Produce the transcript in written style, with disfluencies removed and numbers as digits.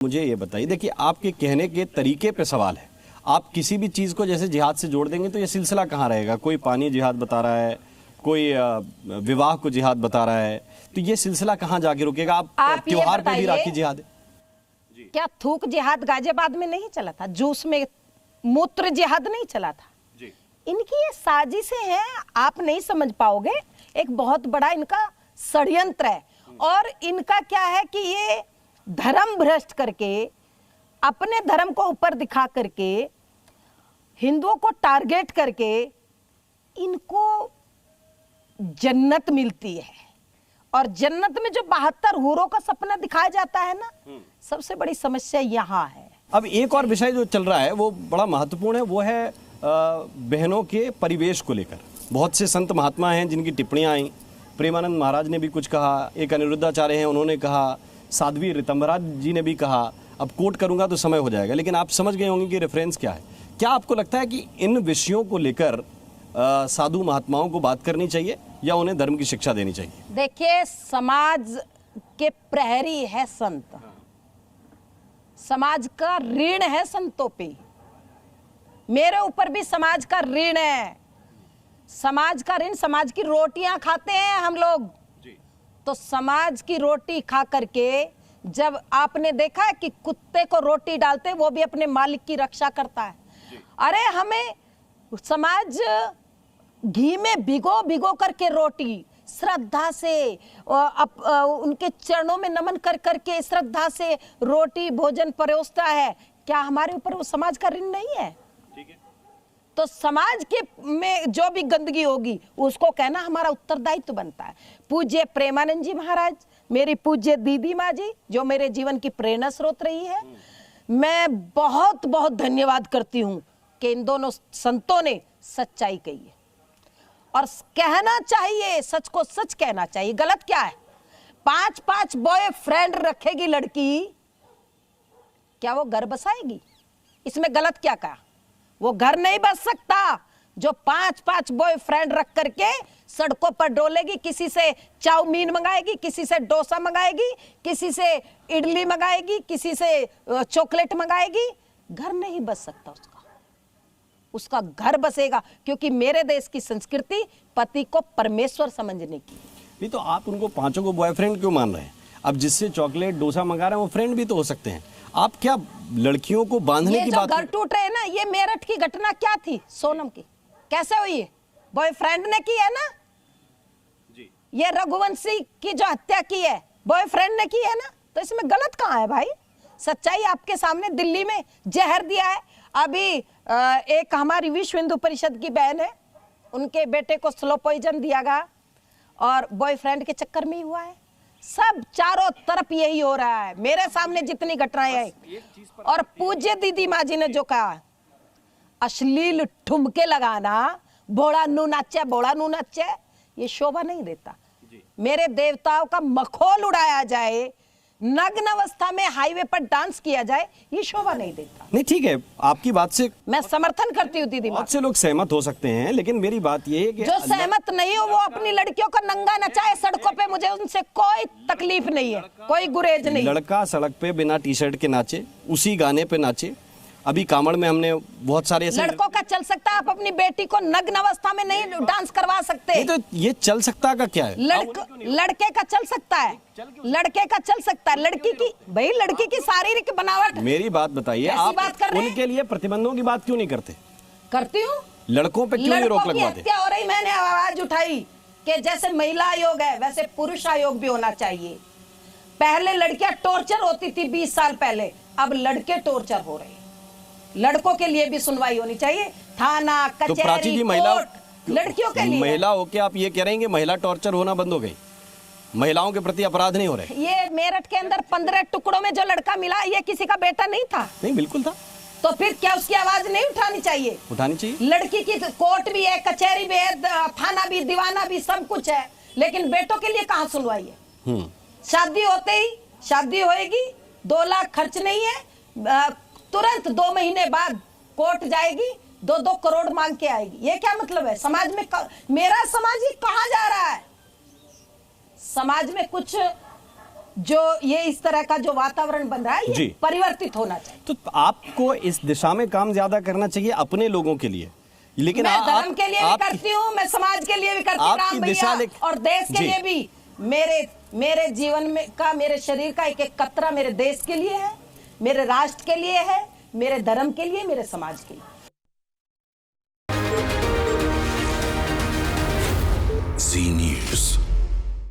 मुझे ये बताइए, देखिए आपके कहने के तरीके पे सवाल है। आप किसी भी चीज़ को जैसे जिहाद से जोड़ देंगे तो ये सिलसिला कहाँ रहेगा। कोई पानी जिहाद बता रहा है, कोई विवाह को जिहाद बता रहा है, तो ये सिलसिला कहाँ जाके रुकेगा। आप त्योहार पे भी राखी जिहाद है। क्या थूक जिहाद गाजियाबाद में नहीं चला था? जूस में मूत्र जिहाद नहीं चला था? इनकी ये साजिशें हैं, आप नहीं समझ पाओगे। एक बहुत बड़ा इनका षड्यंत्र है। और इनका क्या है कि ये धर्म भ्रष्ट करके, अपने धर्म को ऊपर दिखा करके, हिंदुओं को टारगेट करके इनको जन्नत मिलती है। और जन्नत में जो 72 हूरों का सपना दिखाया जाता है ना, सबसे बड़ी समस्या यहाँ है। अब एक और विषय जो चल रहा है वो बड़ा महत्वपूर्ण है, वो है बहनों के परिवेश को लेकर। बहुत से संत महात्मा हैं जिनकी टिप्पणियां आई। प्रेमानंद महाराज ने भी कुछ कहा, एक अनिरुद्धाचार्य हैं उन्होंने कहा, साध्वी ऋतंभरा जी ने भी कहा। अब कोट करूंगा तो समय हो जाएगा, लेकिन आप समझ गए होंगे कि रेफरेंस क्या है। क्या आपको लगता है कि इन विषयों को लेकर साधु महात्माओं को बात करनी चाहिए या उन्हें धर्म की शिक्षा देनी चाहिए? देखिए, समाज के प्रहरी है संत, समाज का ऋण है संतों पे। मेरे ऊपर भी समाज का ऋण है। समाज का ऋण, समाज की रोटियां खाते हैं हम लोग। तो समाज की रोटी खा करके, जब आपने देखा है कि कुत्ते को रोटी डालते वो भी अपने मालिक की रक्षा करता है। अरे हमें समाज घी में भिगो भिगो करके रोटी श्रद्धा से, उनके चरणों में नमन कर करके श्रद्धा से रोटी भोजन परोसता है। क्या हमारे ऊपर वो समाज का ऋण नहीं है? तो समाज के में जो भी गंदगी होगी उसको कहना हमारा उत्तरदायित्व बनता है। पूज्य प्रेमानंद जी महाराज, मेरी पूज्य दीदी माँ जी, जो मेरे जीवन की प्रेरणा स्रोत रही है, मैं बहुत बहुत धन्यवाद करती हूँ कि इन दोनों संतों ने सच्चाई कही है। और कहना चाहिए, सच को सच कहना चाहिए। गलत क्या है? 5-5 बॉयफ्रेंड रखेगी लड़की, क्या वो घर बसाएगी? इसमें गलत क्या कहा? वो घर नहीं बस सकता जो 5-5 बॉयफ्रेंड रख करके सड़कों पर डोलेगी, किसी से चाउमीन मंगाएगी, किसी से डोसा मंगाएगी, किसी से इडली मंगाएगी, किसी से चॉकलेट मंगाएगी। घर नहीं बस सकता उसका घर बसेगा, क्योंकि मेरे देश की संस्कृति पति को परमेश्वर समझने की। नहीं तो आप उनको पांचों को बॉयफ्रेंड क्यों मान रहे हैं? अब जिससे चॉकलेट डोसा मंगा रहे हैं वो फ्रेंड भी तो हो सकते हैं। आप क्या लड़कियों को बांधने की बात? घर टूट रहे हैं ना, ये मेरठ की घटना क्या थी? सोनम की कैसे हुई है? बॉयफ्रेंड ने की है ना जी। ये रघुवंशी की जो हत्या की है बॉयफ्रेंड ने की है ना, तो इसमें गलत कहाँ है भाई? सच्चाई आपके सामने। दिल्ली में जहर दिया है। अभी एक हमारी विश्व हिंदू परिषद की बहन है, उनके बेटे को स्लो पॉइजन दिया गया और बॉयफ्रेंड के चक्कर में ही हुआ है। सब चारों तरफ यही हो रहा है, मेरे सामने जितनी घटनाएं आई। और पूज्य दीदी माँ जी ने जो कहा, अश्लील ठुमके लगाना, बोड़ा नू नाचे, बोड़ा नू नाचे, ये शोभा नहीं देता। मेरे देवताओं का मखौल उड़ाया जाए, नग्न अवस्था में हाईवे पर डांस किया जाए, ये शोभा नहीं देता। नहीं ठीक है, आपकी बात से मैं समर्थन करती हूँ दीदी। बहुत से लोग सहमत हो सकते हैं, लेकिन मेरी बात ये है कि जो सहमत नहीं हो वो अपनी लड़कियों को नंगा नचाए सड़कों पे, मुझे उनसे कोई तकलीफ नहीं है, कोई गुरेज नहीं। लड़का सड़क पे बिना टी शर्ट के नाचे, उसी गाने पे नाचे। अभी कामड़ में हमने बहुत सारे ऐसे लड़कों का चल सकता है, आप अपनी बेटी को नग्न अवस्था में नहीं डांस करवा सकते। तो ये चल सकता का क्या है? लड़के का चल सकता है, लड़के का चल सकता है। लड़की की भाई, लड़की की शारीरिक बनावट। मेरी बात बताइए, आप उनके लिए प्रतिबंधों की बात क्यों नहीं करते? करती हूँ। लड़कों पे क्यों नहीं रोक लगवाते? क्या हो रही, मैंने आवाज उठाई कि जैसे महिला आयोग है वैसे पुरुष आयोग भी होना चाहिए। पहले लड़कियां टॉर्चर होती थी 20 साल पहले, अब लड़के टॉर्चर हो रहे हैं। लड़कों के लिए भी सुनवाई होनी चाहिए, थाना कचहरी, तो प्राची जी, महिला लड़कियों के लिए। महिला होके आप ये कह रहे हैं कि महिला टॉर्चर होना बंद हो गई, महिलाओं के प्रति अपराध नहीं हो रहे? ये मेरठ के अंदर 15 टुकड़ों में जो लड़का मिला, ये किसी का बेटा नहीं था? नहीं, बिल्कुल था। तो फिर क्या उसकी आवाज नहीं उठानी चाहिए? उठानी चाहिए। लड़की की कोर्ट भी है, कचहरी भी है, थाना भी, दीवाना भी, सब कुछ है, लेकिन बेटों के लिए कहाँ सुनवाई है? शादी होते ही शादी होएगी, 2 लाख खर्च नहीं है, तुरंत 2 महीने बाद कोर्ट जाएगी, 2-2 करोड़ मांग के आएगी। ये क्या मतलब है? समाज में मेरा समाज ही कहाँ जा रहा है? समाज में कुछ जो ये इस तरह का जो वातावरण बन रहा है जी। ये परिवर्तित होना चाहिए। तो आपको इस दिशा में काम ज्यादा करना चाहिए अपने लोगों के लिए, लेकिन मैं धर्म के लिए भी करती हूँ, मैं समाज के लिए भी करती हूँ राम भैया, और देश के लिए भी। मेरे जीवन में का, मेरे शरीर का एक एक कतरा मेरे देश के लिए है, मेरे राष्ट्र के लिए है, मेरे धर्म के लिए, मेरे समाज के लिए। Z News.